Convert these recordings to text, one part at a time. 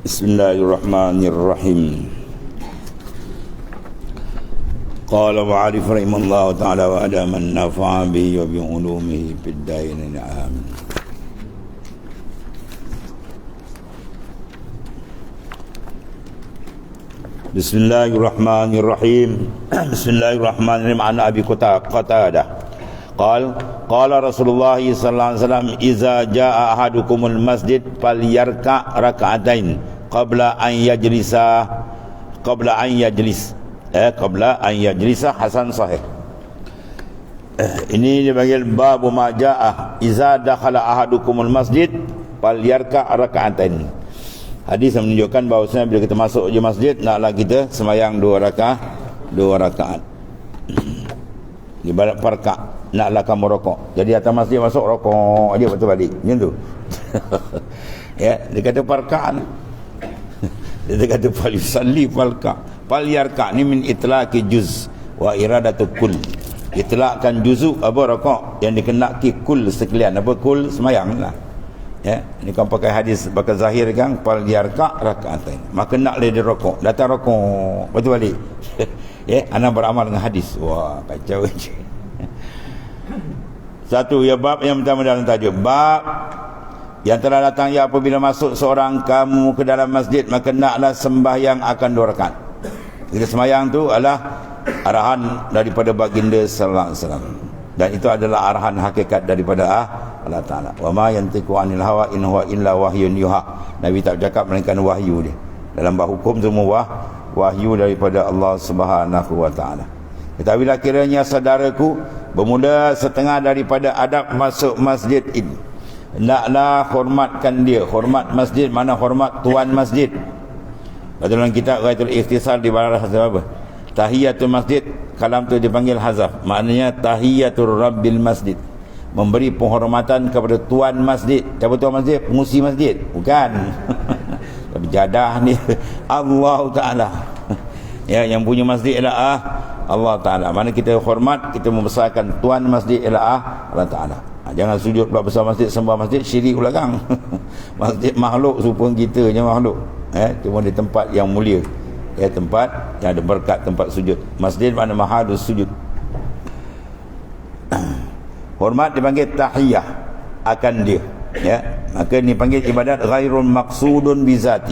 Bismillahirrahmanirrahim. Qala ma'arif rahimallahu ta'ala wa adaman nafa'a bihi wa bi'ulumihi fid daini amin. Bismillahirrahmanirrahim. Bismillahirrahmanirrahim. An Abi Qatadah qala Rasulullah sallallahu alaihi wasallam iza jaa ahadukumul masjid falyarka rak'atain qabla an yajlisa hasan sahih. Ini dipanggil babu ma jaa iza dakhala ahadukumul masjid falyarka rak'atain. Hadis yang menunjukkan bahawasanya bila kita masuk je masjid naklah kita sembahyang dua rakaat. Ibarat parka, naklah kamu rokok. Jadi atas masjid masuk rokok aja betul balik. Macam tu. Ya, dia kata parkaan. Dia kata falisalli falka. Falyarka ni min itlaqi juz wa iradatu kull. Itlaqkan juzu apa rokok yang dikenaki kul sekalian. Apa kul sembahyang lah. Ya, ini kan pakai hadis pakai zahir kan falyarka rakaatain. Maka naklah dia rokok. Datang rokok betul balik. Ya, ana beramal dengan hadis. Wah, kacau je. Satu, ya bab yang pertama dalam tajuk. Bab yang telah datang ya apabila masuk seorang kamu ke dalam masjid, maka naklah sembahyang akan 2 rakaat. Kita sembahyang tu adalah arahan daripada baginda sallallahu alaihi wasallam. Dan itu adalah arahan hakikat daripada Allah Ta'ala. Wa ma yantiqu 'anil hawa in huwa illa wahyun yuha. Nabi tak bercakap melainkan wahyu dia. Dalam bab hukum semua wahyu daripada Allah Subhanahu wa taala. Ketahuilah kiranya saudaraku, bermula setengah daripada adab masuk masjid ini, hendaklah hormatkan dia. Hormat masjid mana hormat tuan masjid. Dalam kitab Ghaitul Ikhtisar di bawah hazaf apa? Tahiyatul masjid, kalam tu dipanggil hazaf. Maknanya tahiyatul rabbil masjid. Memberi penghormatan kepada tuan masjid. Siapa tuan masjid? Pengusi masjid. Bukan. Tapi jadah ni Allah Ta'ala. Ya, yang punya masjid ialah Allah Ta'ala. Mana kita hormat, kita membesarkan tuan masjid ialah Allah Ta'ala. Jangan sujud pula besar masjid, sembah masjid, syirik belakang. Masjid makhluk, supaya kita je makhluk. Cuma di tempat yang mulia. Tempat yang ada berkat, tempat sujud. Masjid mana mahadus sujud. Hormat dipanggil tahiyah akan dia. Ya, maka ini panggil ibadat ghairun maqsudun bizati.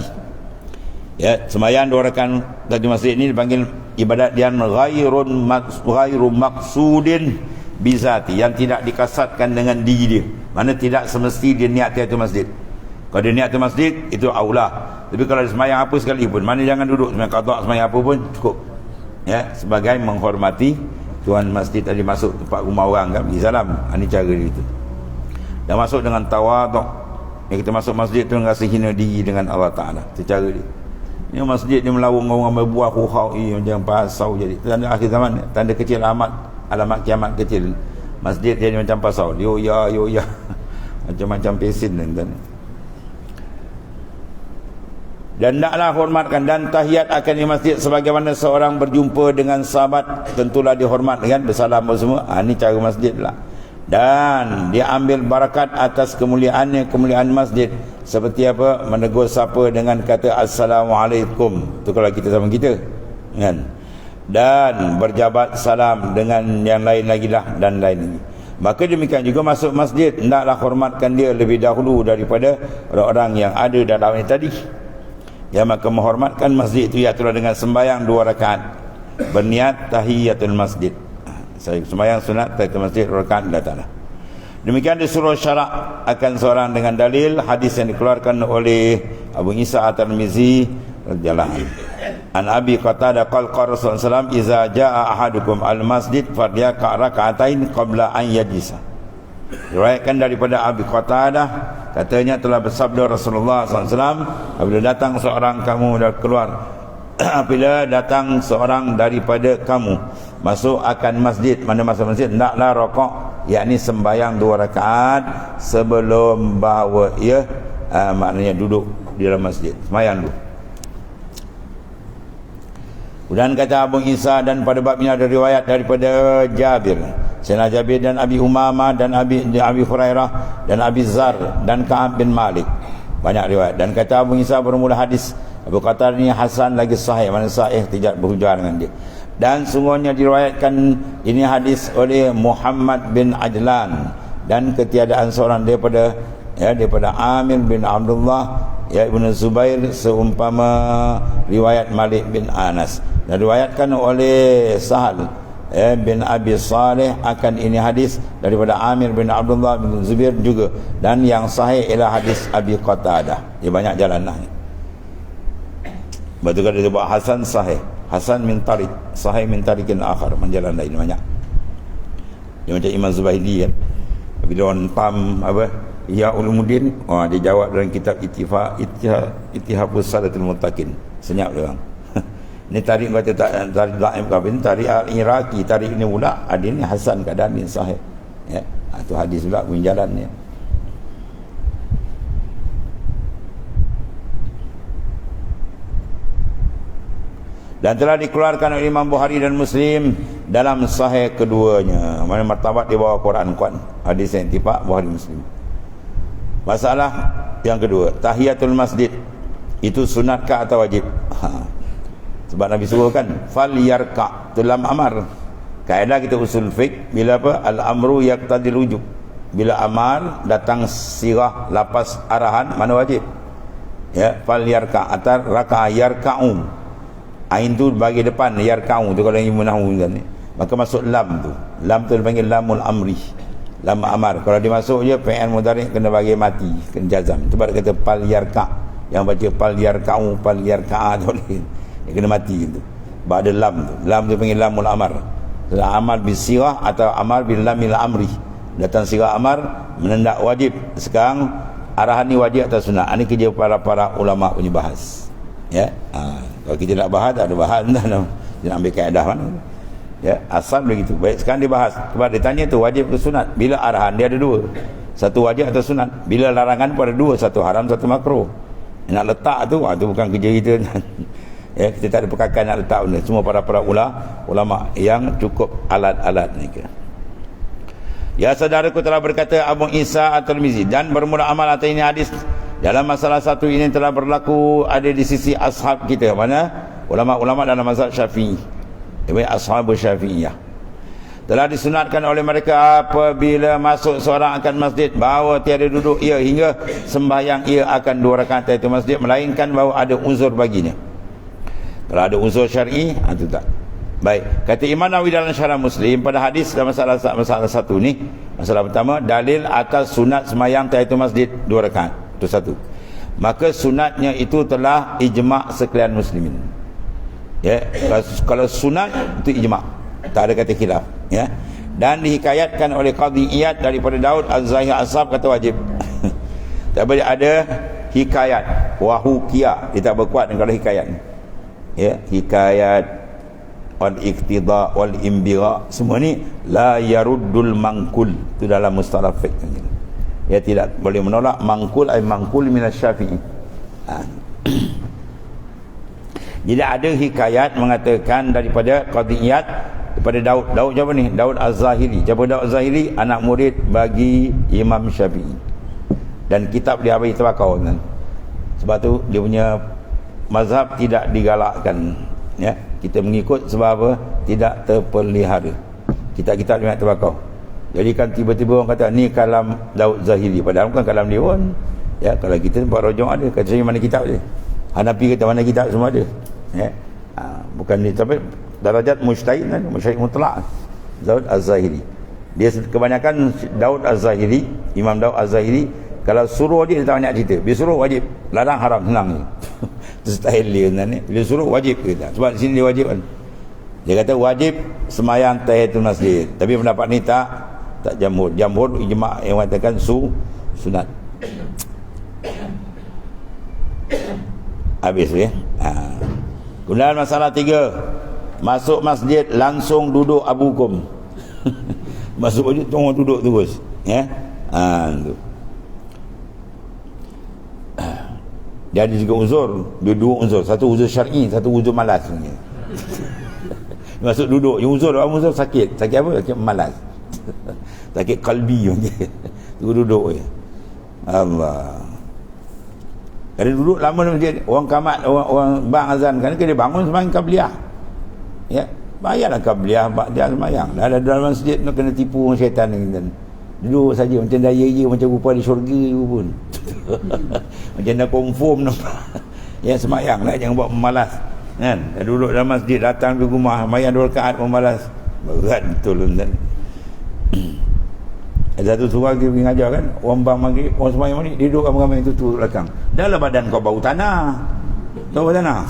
Ya, sembahyang 2 rakaat tadi masjid ini dipanggil ibadat yang ghairu maqsudin bizati, yang tidak dikasatkan dengan diri dia. Mana tidak semesti dia niat tu masjid. Kalau dia niat tu masjid itu aulah. Tapi kalau sembahyang apa sekalipun, mana jangan duduk sembahyang qada, sembahyang apa pun cukup. Ya, sebagai menghormati tuan masjid tadi masuk tempat rumah orang kan, bagi salam. Ini cara dia itu. Dan masuk dengan tawaduk. Yang kita masuk masjid tu rasa hina diri dengan Allah Ta'ala. Secara dia. Ini masjid dia melawung orang berbuah huhau macam pasau jadi. Tanda akhir zaman, tanda kecil alamat kiamat kecil. Masjid dia macam pasau. Yo ya. Macam-macam pesin dan naklah hormatkan dan tahiyat akan di masjid sebagaimana seorang berjumpa dengan sahabat, tentulah dihormat dengan bersalam semua. Ini cara masjid lah. Dan dia ambil barakat atas kemuliaan masjid. Seperti apa? Menegur siapa dengan kata Assalamualaikum. Itu kalau kita sama kita kan? Dan berjabat salam dengan yang lain lagi lah, dan lain lagi. Maka demikian juga masuk masjid, hendaklah hormatkan dia lebih dahulu daripada orang-orang yang ada dalam ini tadi. Ya, maka menghormatkan masjid itu ialah dengan sembahyang 2 rakaat berniat tahiyatul masjid. Saya sembahyang sunat tahiyatul masjid 2 rakaat datanglah. Demikian disuruh syarak akan seorang dengan dalil hadis yang dikeluarkan oleh Abu Isa At-Tirmizi radhiyallahu anhu. An Abi Qatadah qala Rasulullah sallallahu alaihi wasallam iza jaa ahadukum al-masjid falyaka rak'atain qabla an yajlisa. Diriwayatkan daripada Abi Qatadah, katanya telah bersabda Rasulullah SAW, apabila datang seorang kamu dan keluar apabila datang seorang daripada kamu masuk akan masjid, mana masuk masjid hendaklah rokok, yakni sembahyang 2 rakaat sebelum bahawa ia maknanya duduk di dalam masjid, sembahyang dulu. Kemudian kata Abu Isa, dan pada bab ini ada riwayat daripada Jabir, Sayyidina Jabir dan Abi Umamah dan Abi Hurairah dan Abi Zar dan Ka'ab bin Malik. banyak riwayat. Dan kata Abu Isa bermula hadis Abu Qatadah ini hasan lagi sahih, mana sahih tidak berhujah dengan dia. Dan sungguhnya diriwayatkan ini hadis oleh Muhammad bin Ajlan, dan ketiadaan seorang daripada Amir bin Abdullah Ibn Zubair seumpama riwayat Malik bin Anas. Dan diriwayatkan oleh Sahal bin Abi Saleh akan ini hadis daripada Amir bin Abdullah bin Zubair juga. Dan yang sahih ialah hadis Abi Qatadah. Dia banyak jalan lah. Betul kan dia buat hasan sahih, hasan min tarik, sahih min tarikin akhar, menjalan lain banyak. Dia macam Imam Zubaidi kan. Bila orang pam Ya Ulumuddin, dia jawab dalam kitab Ittihafus Salatul Muttaqin. Senyap dia orang. Ini tarik kata tarik dhaif ke ini tarik al-Iraqi, tarik ini pula ada ni hasan keadaan ni sahih. Ya, tu hadis pula punya jalan ni. Dan telah dikeluarkan oleh Imam Bukhari dan Muslim dalam sahih keduanya. Mana martabat di bawah Quran kuat. Hadis yang ittifaq Bukhari Muslim. Masalah yang kedua, tahiyatul masjid itu sunatkah atau wajib? Sebab Nabi suruh kan, fal yarka, itu lam amar. Kaedah kita usul fiqh, bila apa? Al-amru yaqtadil wujub. Bila amar datang sirah lapas arahan, mana wajib? Ya, fal yarka atau raka yarka'u. Ain tu bagi depan, yarka'u tu kalau yang munahu kan ni. Maka masuk lam tu. Lam tu dipanggil lamul amri. Lam amar. Kalau dimasuk je fi'il mudhari' kena bagi mati, kena jazam. Sebab dia kata pal yarka. Yang baca pal yarka'u, pal yarka'a tu dia kena mati gitu. Sebab ada lam tu. Lam tu panggil lamul amar. Amal bisirah atau amal bil lamil amri. Datang sirah amar menendak wajib. Sekarang arahan ni wajib atau sunat. Ini kerja para ulama punya bahas. Ya. Kalau kita nak bahas tak ada bahas dah. Kita nak ambil kaedah mana. Ya, asal begitu. Baik, sekarang dibahas. Sebab dia tanya tu wajib ke sunat. Bila arahan dia ada dua. Satu wajib atau sunat. Bila larangan pun ada dua. Satu haram, satu makruh. Nak letak tu, tu bukan kerja kita. Ya, kita tak ada pekakan nak letak benda. Semua para ulama yang cukup alat-alat ni. Ya, saudaraku telah berkata Abu Isa At-Tirmizi, dan bermula amal atas ini hadis dalam masalah satu ini telah berlaku ada di sisi ashab kita. Mana? Ulama-ulama dalam mazhab Syafi'i. Ashabu Syafi'iyah. Telah disunatkan oleh mereka apabila masuk seorang akan masjid bahawa tiada duduk ia hingga sembahyang ia akan 2 rakaat itu masjid, melainkan bahawa ada uzur baginya. Kalau ada uzur syar'i, itu tak. Baik, kata Imam Nawawi dalam Syarah Muslim pada hadis dalam masalah satu ni, masalah pertama, dalil atas sunat sembahyang tahiyatul masjid 2 rakaat. Itu satu. Maka sunatnya itu telah ijma' sekalian muslimin. Ya, kalau sunat itu ijma', tak ada kata khilaf. Ya, dan dihikayatkan oleh Qadhi Iyad daripada Daud Az-Zahir Ashab kata wajib. Tak boleh ada hikayat wahukia, dia tak berkuat dengan kalau hikayat. Ya, hikayat wal iqtida wal imbira, semua ni la yaruddul mangkul, itu dalam mustalah fiqh. Ya, tidak boleh menolak mangkul, ay mangkul minas Syafi'i. Jadi ada hikayat mengatakan daripada Qadiyat daripada Daud siapa ni? Daud Az-Zahiri. Siapa Daud Az-Zahiri? Anak murid bagi Imam Syafi'i. Dan kitab dia bagi terbakau kan. Sebab tu dia punya mazhab tidak digalakkan. Ya, kita mengikut sebab apa? Tidak terpelihara. Kitab-kitab dia terbakau. Jadi kan tiba-tiba orang kata ni kalam Daud Zahiri, padahal bukan kalam dia pun. Ya, kalau kita tempat rojong ada, kata saya mana kitab dia. Hanafi kata mana kitab semua ada. Ya. Bukan ni, tapi darajat mujtahid kan, mujtahid mutlak. Daud Az-Zahiri. Dia kebanyakan Daud Az-Zahiri, Imam Daud Az-Zahiri, kalau suruh dia tak banyak cerita. Bila suruh wajib, larang haram senang je. Itu style dia sebenarnya. Bila suruh wajib kita. Sebab di sini dia wajib kan. Dia kata wajib sembahyang tahiyatul masjid. Tapi pendapat ni tak jamhur. Jamhur ijma' yang mengatakan sunat. Habis ya. Kemudian masalah 3, masuk masjid langsung duduk abu hukum. Masuk masjid tunggu duduk terus, ya. Tu. Dia ada juga uzur, dua uzur, satu uzur syar'i, satu uzur malas. Masuk duduk, yang uzur sakit apa? Sakit malas. Sakit kalbi. Tunggu duduk je. Allah. Kalau duduk lama dalam masjid, orang kamat, orang bang azan kan, dia bangun sembahyang qabliyah. Ya, bayarlah qabliyah dia sembahyang. Dah ada dalam masjid nak kena tipu orang syaitan ni. Duduk saja macam daya macam rupa di syurga pun. Macam dah confirm nampak. Ya, sembahyang lah, jangan buat pemalas. Kan? Dah duduk dalam masjid, datang ke rumah, sembahyang 2 rakaat pemalas. Berat betul tuan. Ada satu surah dia pergi ngajar kan, orang bang maghrib, orang sembahyang maghrib, dia duduk ramai-ramai itu tu belakang. Dah lah badan kau bau tanah. Tahu tanah?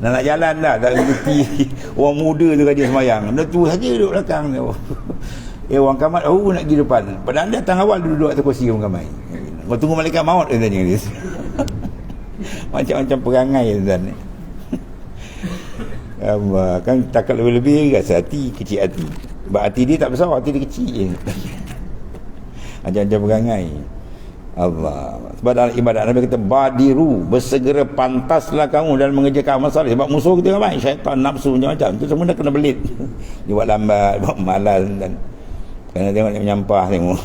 nak jalan dah, tak reti. Orang muda tu kan dia sembahyang. Dah tu saja duduk belakang tu. Orang kamat nak pergi depan. Padahal datang awal duduk atas kursi orang kamai. Kau tunggu malaikat maut dia tanya dia. Macam-macam perangai tuan. Kan takut lebih-lebih rasa hati, kecil hati. Sebab hati dia tak besar, hati dia kecil je. Macam-macam perangai. Allah. Sebab dalam ibadat Nabi kata badiru, bersegera pantaslah kamu dalam mengerjakan masalah. Sebab musuh kita ramai, syaitan, nafsu macam-macam. Itu semua dah kena belit. Dia buat lambat, buat malas dan kena tengok dia menyampah tengok.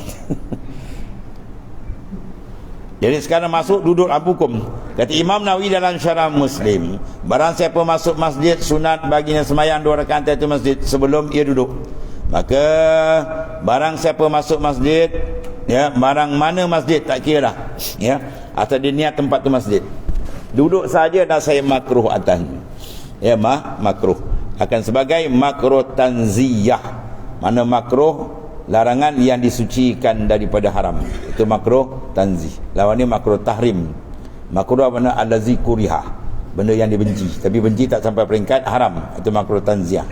Jadi sekarang masuk duduk hukum. Kata Imam Nawawi dalam Syarah Muslim, barang siapa masuk masjid sunat baginya sembahyang 2 rakaat tahiyatul masjid sebelum ia duduk. Maka barang siapa masuk masjid, ya, barang mana masjid tak kira dah, ya, atau dia niat tempat tu masjid, duduk saja dah saya makruh atasnya. Ya, makruh akan sebagai makruh tanziyah. Mana makruh larangan yang disucikan daripada haram, itu makruh tanzih. Lawan ni makruh tahrim. Makruh apa? Allazi kuriha, benda yang dibenci, tapi benci tak sampai peringkat haram, itu makruh tanziyah.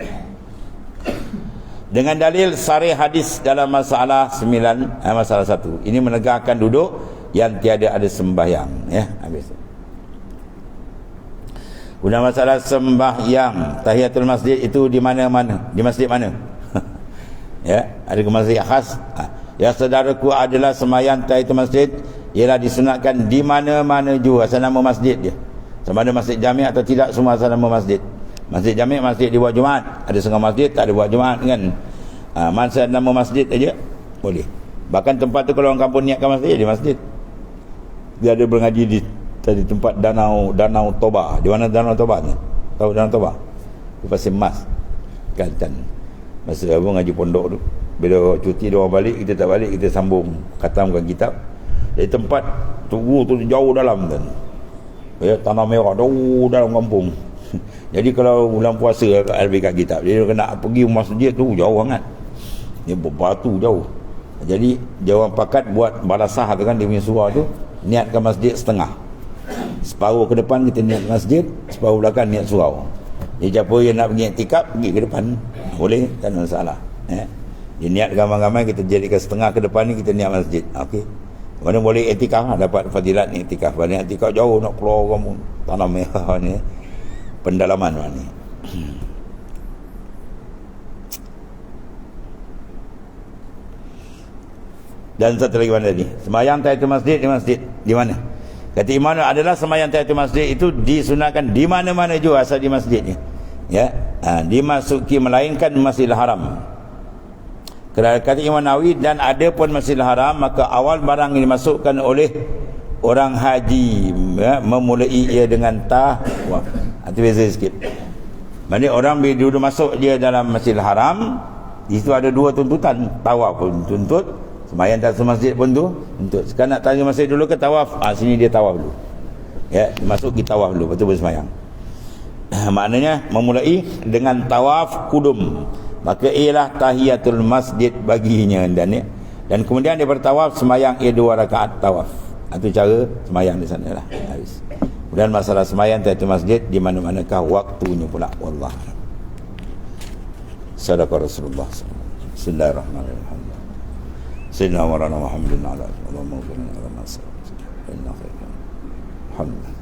Dengan dalil sari hadis dalam masalah 9, masalah 1. Ini menegakkan duduk yang tiada ada sembahyang, ya, habis. Guna masalah sembahyang tahiyatul masjid itu di mana-mana, di masjid mana? Ya, ada ke masjid khas. Ya saudaraku, adalah sembahyang tahiyatul masjid ialah disunatkan di mana-mana juga asal nama masjid dia. Sama ada masjid jami' atau tidak, semua asal nama masjid. Masjid jami' masjid dibuat Jumaat, ada setengah masjid tak ada buat Jumaat kan. Masa nama masjid aja boleh. Bahkan tempat tu kalau orang kampung niatkan masjid, di masjid. Dia ada berngaji di tadi tempat danau Toba. Di mana danau Toba ni? Tahu danau Toba? Di Pasir Mas, Kelantan. Masa apa ngaji pondok tu, bila cuti dia orang balik, kita tak balik, kita sambung khatamkan kitab. Dari tempat tu jauh dalam kan. Ya, tanah merah jauh dalam kampung. Jadi kalau bulan puasa lebih kat kitab, dia kena pergi masjid tu jauh sangat. Dia berbatu jauh. Jadi dia orang pakat buat balasah tu kan, dia punya surah tu niatkan masjid setengah. Separuh ke depan kita niat masjid, separuh belakang niat surau. Jadi siapa yang nak pergi iktikaf, pergi ke depan. Boleh, tak ada masalah. Dia niat ramai-ramai, kita jadikan setengah ke depan ni kita niat masjid. Okey. Mana boleh iktikaf, dapat fadilat ni iktikaf. Banyak iktikaf jauh nak keluar kamu tanah merah ni. Pendalaman ni. Dan satu lagi mana ni? Sembahyang tahiyatul masjid di masjid di mana? Kata Imam adalah sembahyang tahiyatul masjid itu disunatkan di mana-mana juga asal di masjidnya. Ya, dimasuki melainkan Masjidil Haram. Kerana kata Imam Nawawi, dan ada pun Masjidil Haram, maka awal barang yang dimasukkan oleh orang haji, ya, memulai ia dengan tawaf. Itu beza sikit. Maksudnya orang bila duduk masuk dia dalam Masjidil Haram, di situ ada 2 tuntutan. Tawaf pun tuntut, sembahyang tahiyatul masjid pun tu tuntut. Sekarang nak tanya masjid dulu ke tawaf? Sini dia tawaf dulu. Ya, masuk kita tawaf dulu, betul bersembahyang. Maknanya memulai dengan tawaf kudum. Maka ialah tahiyatul masjid baginya dan kemudian dia bertawaf, sembahyang ia 2 rakaat tawaf. Itu cara sembahyang di sana lah. Habis. Dan masalah sembahyang tahiyatul masjid di mana-manakah waktunya pula, wallah. Sadaqah Rasulullah. Bismillahirrahmanirrahim. Sayyidina wa Muhammadin ala alihi wa sahbihi. Inna khairan. Alhamdulillah.